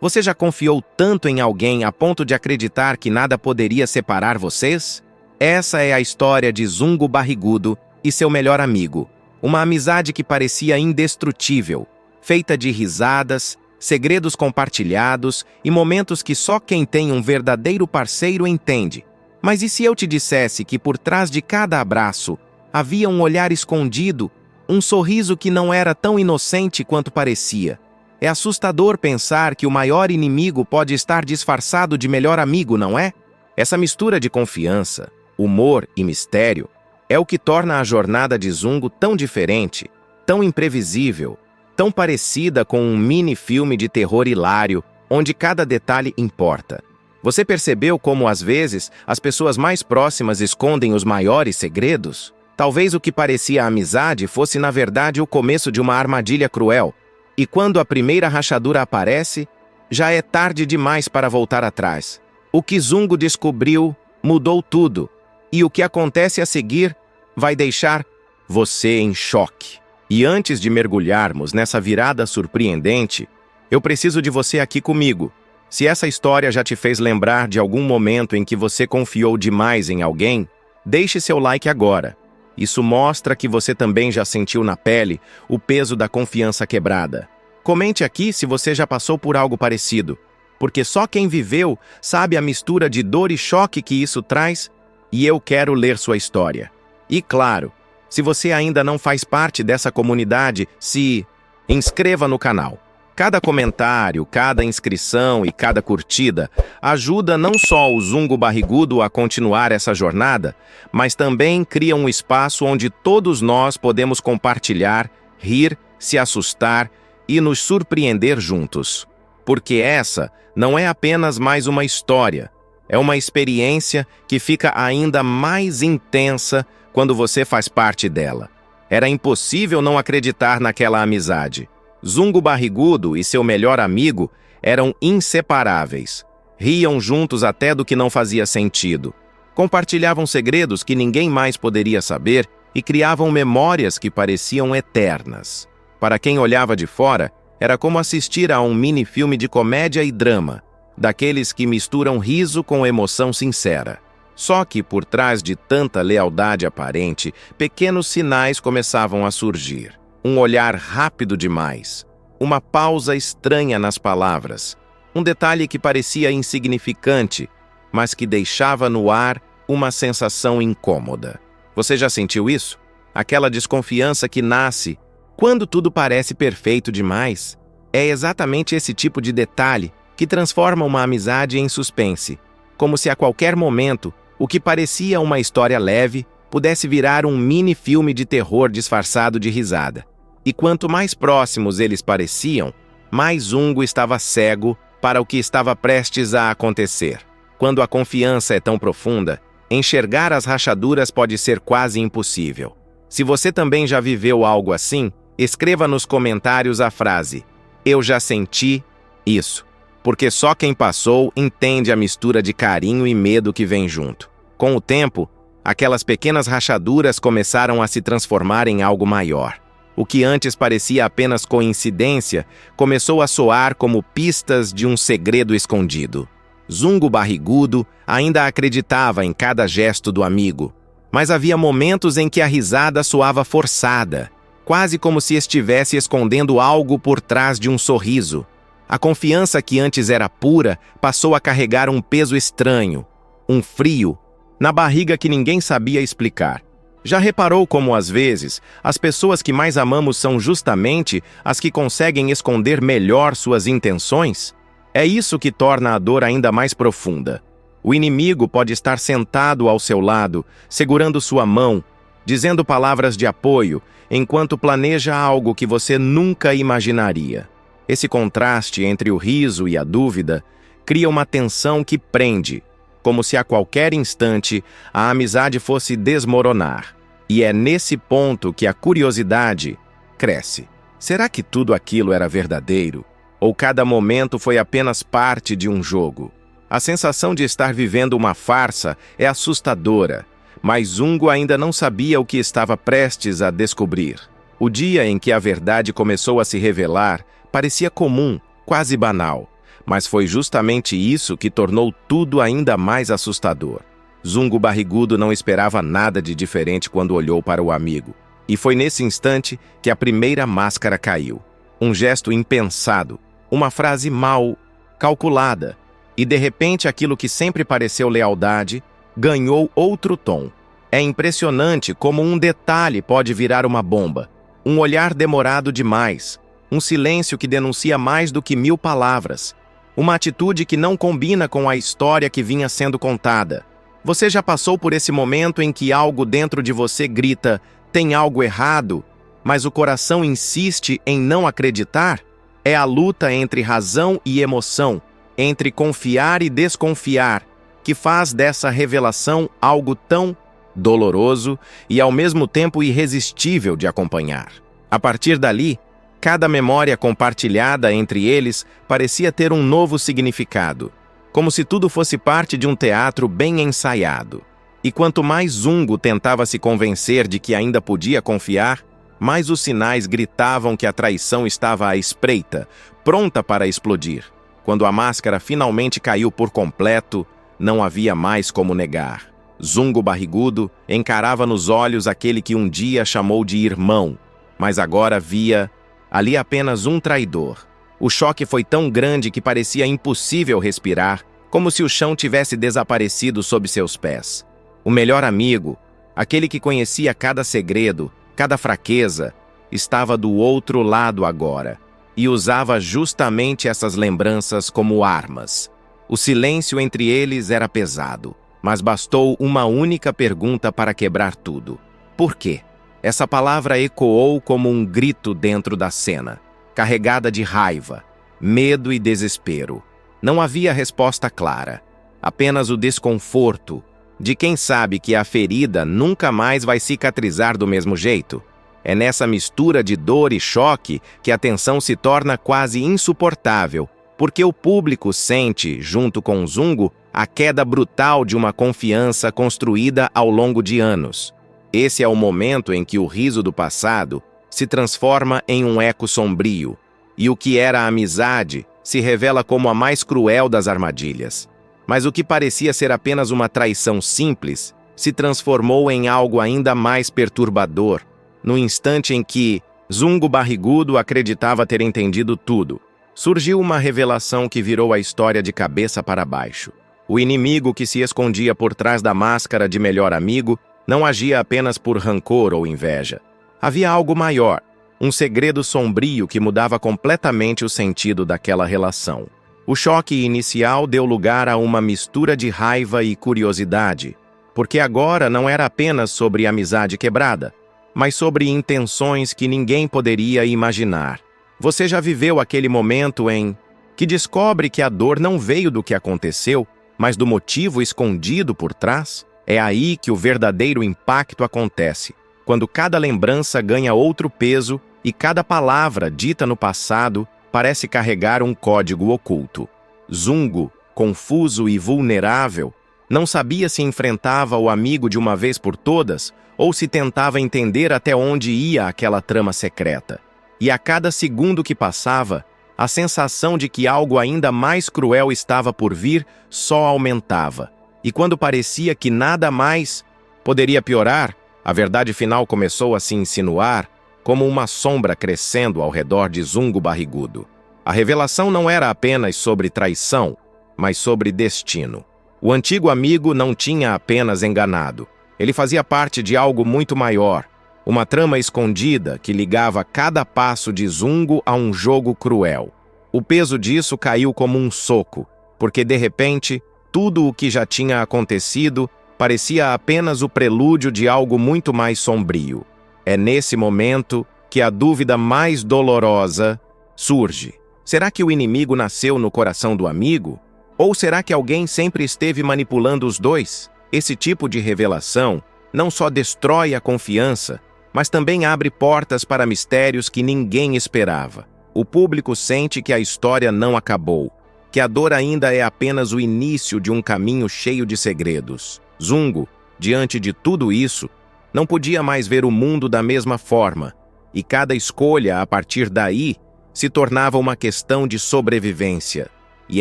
Você já confiou tanto em alguém a ponto de acreditar que nada poderia separar vocês? Essa é a história de Zungo Barrigudo e seu melhor amigo. Uma amizade que parecia indestrutível, feita de risadas, segredos compartilhados e momentos que só quem tem um verdadeiro parceiro entende. Mas e se eu te dissesse que por trás de cada abraço havia um olhar escondido, um sorriso que não era tão inocente quanto parecia? É assustador pensar que o maior inimigo pode estar disfarçado de melhor amigo, não é? Essa mistura de confiança, humor e mistério é o que torna a jornada de Zungo tão diferente, tão imprevisível, tão parecida com um mini-filme de terror hilário, onde cada detalhe importa. Você percebeu como, às vezes, as pessoas mais próximas escondem os maiores segredos? Talvez o que parecia amizade fosse, na verdade, o começo de uma armadilha cruel. E quando a primeira rachadura aparece, já é tarde demais para voltar atrás. O que Zungo descobriu mudou tudo, e o que acontece a seguir vai deixar você em choque. E antes de mergulharmos nessa virada surpreendente, eu preciso de você aqui comigo. Se essa história já te fez lembrar de algum momento em que você confiou demais em alguém, deixe seu like agora. Isso mostra que você também já sentiu na pele o peso da confiança quebrada. Comente aqui se você já passou por algo parecido, porque só quem viveu sabe a mistura de dor e choque que isso traz, e eu quero ler sua história. E claro, se você ainda não faz parte dessa comunidade, se inscreva no canal. Cada comentário, cada inscrição e cada curtida ajuda não só o Zungo Barrigudo a continuar essa jornada, mas também cria um espaço onde todos nós podemos compartilhar, rir, se assustar e nos surpreender juntos. Porque essa não é apenas mais uma história, é uma experiência que fica ainda mais intensa quando você faz parte dela. Era impossível não acreditar naquela amizade. Zungo Barrigudo e seu melhor amigo eram inseparáveis. Riam juntos até do que não fazia sentido. Compartilhavam segredos que ninguém mais poderia saber e criavam memórias que pareciam eternas. Para quem olhava de fora, era como assistir a um mini-filme de comédia e drama, daqueles que misturam riso com emoção sincera. Só que, por trás de tanta lealdade aparente, pequenos sinais começavam a surgir. Um olhar rápido demais, uma pausa estranha nas palavras, um detalhe que parecia insignificante, mas que deixava no ar uma sensação incômoda. Você já sentiu isso? Aquela desconfiança que nasce quando tudo parece perfeito demais? É exatamente esse tipo de detalhe que transforma uma amizade em suspense, como se a qualquer momento o que parecia uma história leve pudesse virar um mini-filme de terror disfarçado de risada. E quanto mais próximos eles pareciam, mais Zungo estava cego para o que estava prestes a acontecer. Quando a confiança é tão profunda, enxergar as rachaduras pode ser quase impossível. Se você também já viveu algo assim, escreva nos comentários a frase "Eu já senti isso", porque só quem passou entende a mistura de carinho e medo que vem junto. Com o tempo, aquelas pequenas rachaduras começaram a se transformar em algo maior. O que antes parecia apenas coincidência começou a soar como pistas de um segredo escondido. Zungo Barrigudo ainda acreditava em cada gesto do amigo, mas havia momentos em que a risada soava forçada, quase como se estivesse escondendo algo por trás de um sorriso. A confiança que antes era pura passou a carregar um peso estranho, um frio, na barriga que ninguém sabia explicar. Já reparou como, às vezes, as pessoas que mais amamos são justamente as que conseguem esconder melhor suas intenções? É isso que torna a dor ainda mais profunda. O inimigo pode estar sentado ao seu lado, segurando sua mão, dizendo palavras de apoio, enquanto planeja algo que você nunca imaginaria. Esse contraste entre o riso e a dúvida cria uma tensão que prende, como se a qualquer instante a amizade fosse desmoronar. E é nesse ponto que a curiosidade cresce. Será que tudo aquilo era verdadeiro? Ou cada momento foi apenas parte de um jogo? A sensação de estar vivendo uma farsa é assustadora, mas Zungo ainda não sabia o que estava prestes a descobrir. O dia em que a verdade começou a se revelar parecia comum, quase banal. mas foi justamente isso que tornou tudo ainda mais assustador. Zungo Barrigudo não esperava nada de diferente quando olhou para o amigo. E foi nesse instante que a primeira máscara caiu. Um gesto impensado, uma frase mal calculada, e de repente aquilo que sempre pareceu lealdade ganhou outro tom. É impressionante como um detalhe pode virar uma bomba. Um olhar demorado demais, um silêncio que denuncia mais do que 1000 palavras, uma atitude que não combina com a história que vinha sendo contada. Você já passou por esse momento em que algo dentro de você grita, tem algo errado, mas o coração insiste em não acreditar? É a luta entre razão e emoção, entre confiar e desconfiar, que faz dessa revelação algo tão doloroso e ao mesmo tempo irresistível de acompanhar. A partir dali, cada memória compartilhada entre eles parecia ter um novo significado, como se tudo fosse parte de um teatro bem ensaiado. E quanto mais Zungo tentava se convencer de que ainda podia confiar, mais os sinais gritavam que a traição estava à espreita, pronta para explodir. Quando a máscara finalmente caiu por completo, não havia mais como negar. Zungo Barrigudo encarava nos olhos aquele que um dia chamou de irmão, mas agora via ali apenas um traidor. O choque foi tão grande que parecia impossível respirar, como se o chão tivesse desaparecido sob seus pés. O melhor amigo, aquele que conhecia cada segredo, cada fraqueza, estava do outro lado agora, e usava justamente essas lembranças como armas. O silêncio entre eles era pesado, mas bastou uma única pergunta para quebrar tudo. Por quê? Essa palavra ecoou como um grito dentro da cena, carregada de raiva, medo e desespero. Não havia resposta clara, apenas o desconforto de quem sabe que a ferida nunca mais vai cicatrizar do mesmo jeito. É nessa mistura de dor e choque que a tensão se torna quase insuportável, porque o público sente, junto com Zungo, a queda brutal de uma confiança construída ao longo de anos. Esse é o momento em que o riso do passado se transforma em um eco sombrio, e o que era a amizade se revela como a mais cruel das armadilhas. Mas o que parecia ser apenas uma traição simples se transformou em algo ainda mais perturbador, no instante em que Zungo Barrigudo acreditava ter entendido tudo. Surgiu uma revelação que virou a história de cabeça para baixo. O inimigo que se escondia por trás da máscara de melhor amigo não agia apenas por rancor ou inveja. Havia algo maior, um segredo sombrio que mudava completamente o sentido daquela relação. O choque inicial deu lugar a uma mistura de raiva e curiosidade, porque agora não era apenas sobre amizade quebrada, mas sobre intenções que ninguém poderia imaginar. Você já viveu aquele momento em que descobre que a dor não veio do que aconteceu, mas do motivo escondido por trás? É aí que o verdadeiro impacto acontece, quando cada lembrança ganha outro peso e cada palavra dita no passado parece carregar um código oculto. Zungo, confuso e vulnerável, não sabia se enfrentava o amigo de uma vez por todas ou se tentava entender até onde ia aquela trama secreta. E a cada segundo que passava, a sensação de que algo ainda mais cruel estava por vir só aumentava. E quando parecia que nada mais poderia piorar, a verdade final começou a se insinuar como uma sombra crescendo ao redor de Zungo Barrigudo. A revelação não era apenas sobre traição, mas sobre destino. O antigo amigo não tinha apenas enganado. Ele fazia parte de algo muito maior, uma trama escondida que ligava cada passo de Zungo a um jogo cruel. O peso disso caiu como um soco, porque de repente, tudo o que já tinha acontecido parecia apenas o prelúdio de algo muito mais sombrio. É nesse momento que a dúvida mais dolorosa surge. Será que o inimigo nasceu no coração do amigo? Ou será que alguém sempre esteve manipulando os dois? Esse tipo de revelação não só destrói a confiança, mas também abre portas para mistérios que ninguém esperava. O público sente que a história não acabou, que a dor ainda é apenas o início de um caminho cheio de segredos. Zungo, diante de tudo isso, não podia mais ver o mundo da mesma forma, e cada escolha, a partir daí, se tornava uma questão de sobrevivência. E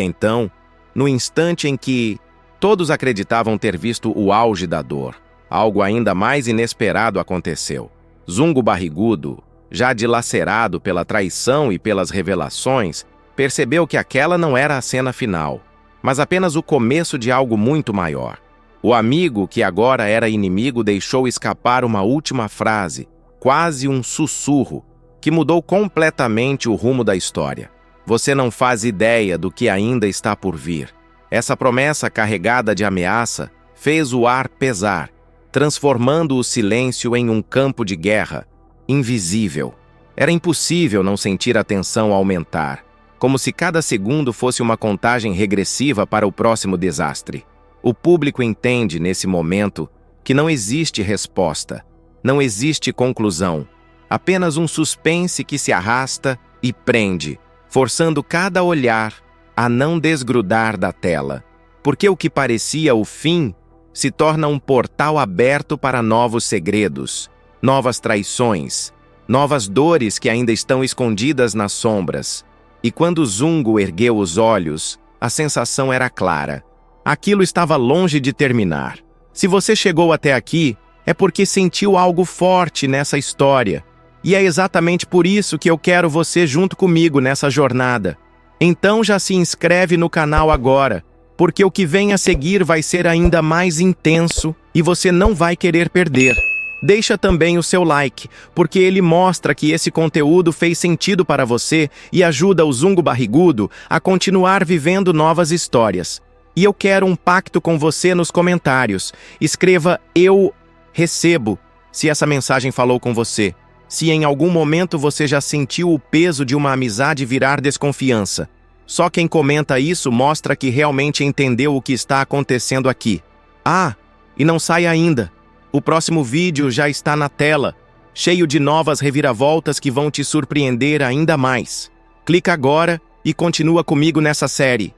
então, no instante em que todos acreditavam ter visto o auge da dor, algo ainda mais inesperado aconteceu. Zungo Barrigudo, já dilacerado pela traição e pelas revelações, percebeu que aquela não era a cena final, mas apenas o começo de algo muito maior. O amigo, que agora era inimigo, deixou escapar uma última frase, quase um sussurro, que mudou completamente o rumo da história. Você não faz ideia do que ainda está por vir. Essa promessa carregada de ameaça fez o ar pesar, transformando o silêncio em um campo de guerra, invisível. Era impossível não sentir a tensão aumentar, como se cada segundo fosse uma contagem regressiva para o próximo desastre. O público entende, nesse momento, que não existe resposta, não existe conclusão, apenas um suspense que se arrasta e prende, forçando cada olhar a não desgrudar da tela, porque o que parecia o fim se torna um portal aberto para novos segredos, novas traições, novas dores que ainda estão escondidas nas sombras. E quando Zungo ergueu os olhos, a sensação era clara. Aquilo estava longe de terminar. Se você chegou até aqui, é porque sentiu algo forte nessa história. E é exatamente por isso que eu quero você junto comigo nessa jornada. Então já se inscreve no canal agora, porque o que vem a seguir vai ser ainda mais intenso e você não vai querer perder. Deixa também o seu like, porque ele mostra que esse conteúdo fez sentido para você e ajuda o Zungo Barrigudo a continuar vivendo novas histórias. E eu quero um pacto com você nos comentários. Escreva "Eu recebo" se essa mensagem falou com você. Se em algum momento você já sentiu o peso de uma amizade virar desconfiança. Só quem comenta isso mostra que realmente entendeu o que está acontecendo aqui. Ah, e não sai ainda. O próximo vídeo já está na tela, cheio de novas reviravoltas que vão te surpreender ainda mais. Clica agora e continua comigo nessa série.